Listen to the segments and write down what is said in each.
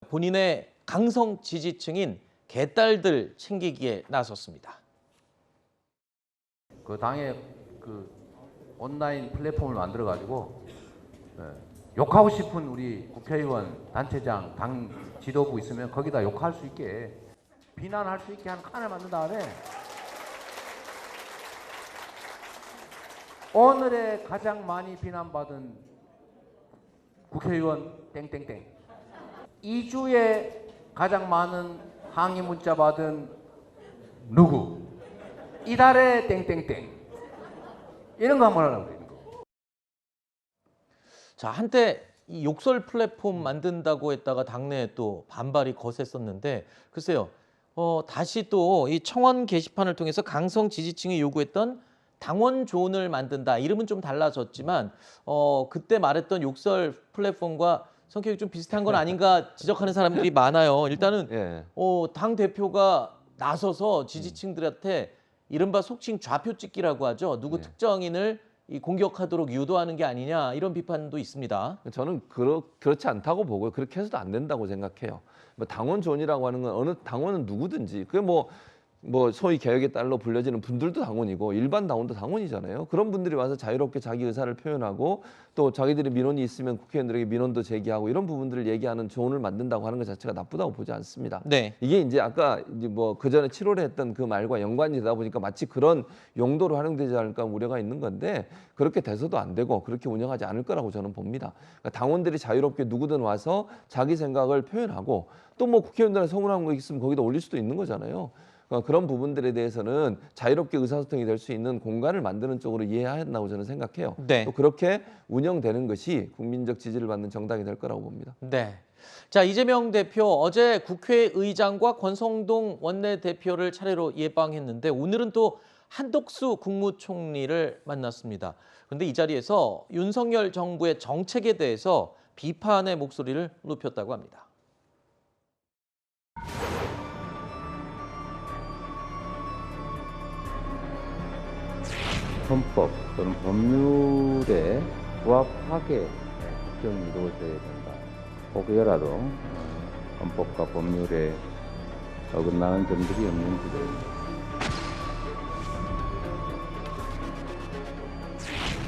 본인의 강성 지지층인 개딸들 챙기기에 나섰습니다. 그 당에 그 온라인 플랫폼을 만들어 가지고 욕하고 싶은 우리 국회의원, 단체장, 당 지도부 있으면 거기다 욕할 수 있게, 비난할 수 있게 하는 칸을 만든 다음에 오늘의 가장 많이 비난받은 국회의원 땡땡땡, 2주에 가장 많은 항의 문자 받은 누구, 이달에 땡땡땡, 이런 거 한번 하라고 그래요. 자, 한때 이 욕설 플랫폼 만든다고 했다가 당내에 또 반발이 거셌었는데 글쎄요. 다시 또 이 청원 게시판을 통해서 강성 지지층이 요구했던 당원존을 만든다. 이름은 좀 달라졌지만 그때 말했던 욕설 플랫폼과 성격이 좀 비슷한 건 아닌가 지적하는 사람들이 많아요. 일단은 예. 당 대표가 나서서 지지층들한테 이른바 속칭 좌표 찍기라고 하죠. 누구 네. 특정인을 이 공격하도록 유도하는 게 아니냐 이런 비판도 있습니다. 저는 그렇지 않다고 보고요. 그렇게 해서도 안 된다고 생각해요. 뭐 당원존이라고 하는 건 어느 당원은 누구든지, 그게 뭐 소위 개혁의 딸로 불려지는 분들도 당원이고 일반 당원도 당원이잖아요. 그런 분들이 와서 자유롭게 자기 의사를 표현하고 또 자기들의 민원이 있으면 국회의원들에게 민원도 제기하고 이런 부분들을 얘기하는 조언을 만든다고 하는 것 자체가 나쁘다고 보지 않습니다. 네. 이게 이제 아까 이제 뭐 그 전에 7월에 했던 그 말과 연관이 되다 보니까 마치 그런 용도로 활용되지 않을까 우려가 있는 건데, 그렇게 돼서도 안 되고 그렇게 운영하지 않을 거라고 저는 봅니다. 그러니까 당원들이 자유롭게 누구든 와서 자기 생각을 표현하고 또 뭐 국회의원들한테 서운한 거 있으면 거기다 올릴 수도 있는 거잖아요. 그런 부분들에 대해서는 자유롭게 의사소통이 될 수 있는 공간을 만드는 쪽으로 이해해야 한다고 저는 생각해요. 네. 또 그렇게 운영되는 것이 국민적 지지를 받는 정당이 될 거라고 봅니다. 네. 자, 이재명 대표 어제 국회의장과 권성동 원내대표를 차례로 예방했는데 오늘은 또 한덕수 국무총리를 만났습니다. 그런데 이 자리에서 윤석열 정부의 정책에 대해서 비판의 목소리를 높였다고 합니다. 헌법 또는 법률에 부합하게 국정이 이루어져야 된다. 혹여라도 헌법과 법률에 어긋나는 점들이 없는지를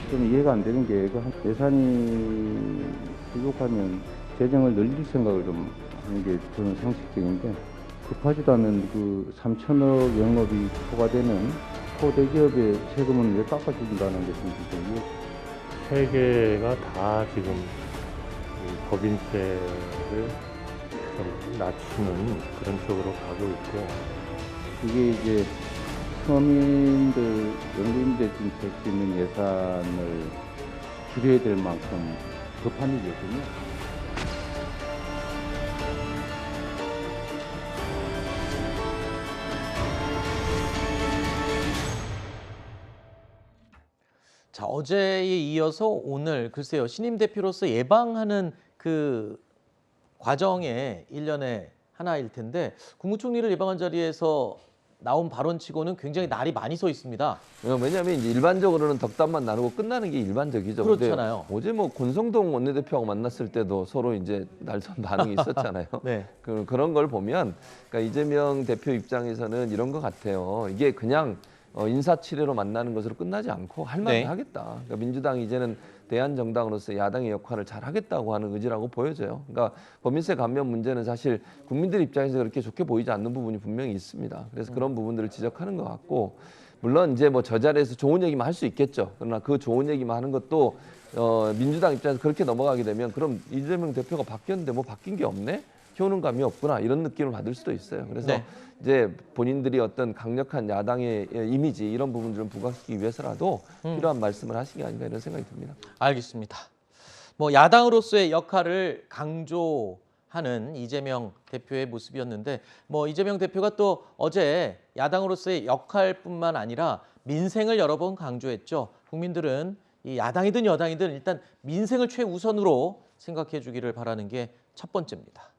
좀 이해가 안 되는 게, 예산이 부족하면 재정을 늘릴 생각을 좀 하는 게 저는 상식적인데, 급하지도 않은 그 3천억 영업이 초과되는 초대기업의 세금은 왜 깎아준다는 게 좀 이해. 세계가 다 지금 이 법인세를 좀 낮추는 그런 쪽으로 가고 있고, 이게 이제 서민들, 연구인들 좀 될 수 있는 예산을 줄여야 될 만큼 급한 일이거든요. 자, 어제에 이어서 오늘 글쎄요. 신임 대표로서 예방하는 그 과정의 일련의 하나일 텐데 국무총리를 예방한 자리에서 나온 발언치고는 굉장히 날이 많이 서 있습니다. 왜냐하면 이제 일반적으로는 덕담만 나누고 끝나는 게 일반적이죠. 그렇잖아요. 근데 어제 뭐 권성동 원내대표하고 만났을 때도 서로 이제 날선 반응이 있었잖아요. 네. 그런 걸 보면 그러니까 이재명 대표 입장에서는 이런 것 같아요. 이게 그냥 인사치레로 만나는 것으로 끝나지 않고 할 말은 네. 하겠다. 그러니까 민주당이 이제는 대한정당으로서 야당의 역할을 잘 하겠다고 하는 의지라고 보여져요. 그러니까 법인세 감면 문제는 사실 국민들 입장에서 그렇게 좋게 보이지 않는 부분이 분명히 있습니다. 그래서 그런 부분들을 지적하는 것 같고, 물론 이제 뭐 저 자리에서 좋은 얘기만 할 수 있겠죠. 그러나 그 좋은 얘기만 하는 것도 민주당 입장에서 그렇게 넘어가게 되면 그럼 이재명 대표가 바뀌었는데 뭐 바뀐 게 없네? 효능감이 없구나, 이런 느낌을 받을 수도 있어요. 그래서 네. 이제 본인들이 어떤 강력한 야당의 이미지 이런 부분들을 부각시키기 위해서라도 필요한 말씀을 하신 게 아닌가 이런 생각이 듭니다. 알겠습니다. 뭐 야당으로서의 역할을 강조하는 이재명 대표의 모습이었는데 뭐 이재명 대표가 또 어제 야당으로서의 역할뿐만 아니라 민생을 여러 번 강조했죠. 국민들은 이 야당이든 여당이든 일단 민생을 최우선으로 생각해 주기를 바라는 게 첫 번째입니다.